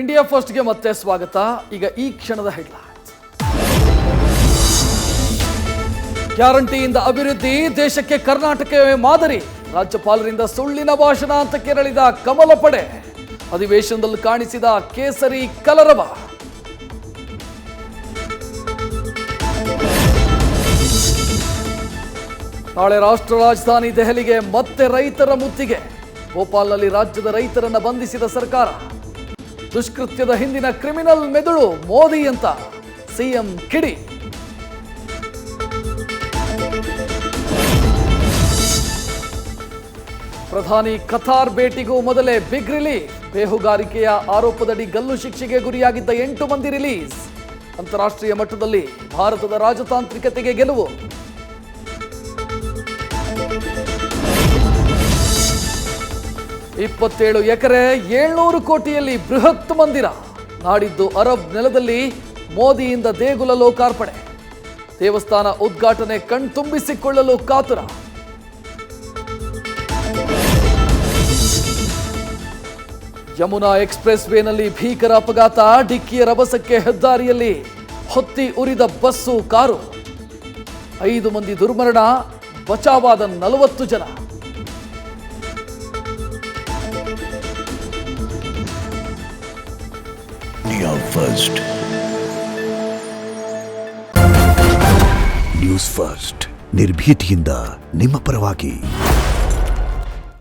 India ಫಸ್ಟ್ಗೆ ಮತ್ತೆ ಸ್ವಾಗತ. ಈಗ ಈ ಕ್ಷಣದ ಹೆಡ್ಲೈನ್ಸ್. ಗ್ಯಾರಂಟಿಯಿಂದ ಅಭಿವೃದ್ಧಿ, ದೇಶಕ್ಕೆ ಕರ್ನಾಟಕವೇ ಮಾದರಿ. ರಾಜ್ಯಪಾಲರಿಂದ ಸುಳ್ಳಿನ ಭಾಷಣ ಅಂತ ಕೆರಳಿದ ಕಮಲ ಪಡೆ. ಅಧಿವೇಶನದಲ್ಲಿ ಕಾಣಿಸಿದ ಕೇಸರಿ ಕಲರವ. ನಾಳೆ ರಾಷ್ಟ್ರ ರಾಜಧಾನಿ ದೆಹಲಿಗೆ ಮತ್ತೆ ರೈತರ ಮುತ್ತಿಗೆ. ಭೋಪಾಲ್ನಲ್ಲಿ ರಾಜ್ಯದ ರೈತರನ್ನ ಬಂಧಿಸಿದ ಸರ್ಕಾರ. ದುಷ್ಕೃತ್ಯದ ಹಿಂದಿನ ಕ್ರಿಮಿನಲ್ ಮೆದುಳು ಮೋದಿ ಅಂತ ಸಿಎಂ ಕಿಡಿ. ಪ್ರಧಾನಿ ಕತಾರ್ ಭೇಟಿಗೂ ಮೊದಲೇ ಬಿಗ್ ರಿಲೀಫ್. ಬೇಹುಗಾರಿಕೆಯ ಆರೋಪದಡಿ ಗಲ್ಲು ಶಿಕ್ಷೆಗೆ ಗುರಿಯಾಗಿದ್ದ 8 ಮಂದಿ ರಿಲೀಸ್. ಅಂತಾರಾಷ್ಟ್ರೀಯ ಮಟ್ಟದಲ್ಲಿ ಭಾರತದ ರಾಜತಾಂತ್ರಿಕತೆಗೆ ಗೆಲುವು. ಇಪ್ಪತ್ತೇಳು ಎಕರೆ 700 ಕೋಟಿಯಲ್ಲಿ ಬೃಹತ್ ಮಂದಿರ. ನಾಡಿದ್ದು ಅರಬ್ ನೆಲದಲ್ಲಿ ಮೋದಿಯಿಂದ ದೇಗುಲ ಲೋಕಾರ್ಪಣೆ. ದೇವಸ್ಥಾನ ಉದ್ಘಾಟನೆ ಕಣ್ತುಂಬಿಸಿಕೊಳ್ಳಲು ಕಾತುರ. ಯಮುನಾ ಎಕ್ಸ್ಪ್ರೆಸ್ ವೇನಲ್ಲಿ ಭೀಕರ ಅಪಘಾತ. ಡಿಕ್ಕಿಯ ರಭಸಕ್ಕೆ ಹೆದ್ದಾರಿಯಲ್ಲಿ ಹೊತ್ತಿ ಉರಿದ ಬಸ್ಸು, ಕಾರು. 5 ಮಂದಿ ದುರ್ಮರಣ, ಬಚಾವಾದ 40 ಜನ. ನ್ಯೂಸ್ ಫಸ್ಟ್ ನಿರ್ಭೀತಿಯಿಂದ ನಿಮ್ಮ ಪರವಾಗಿ.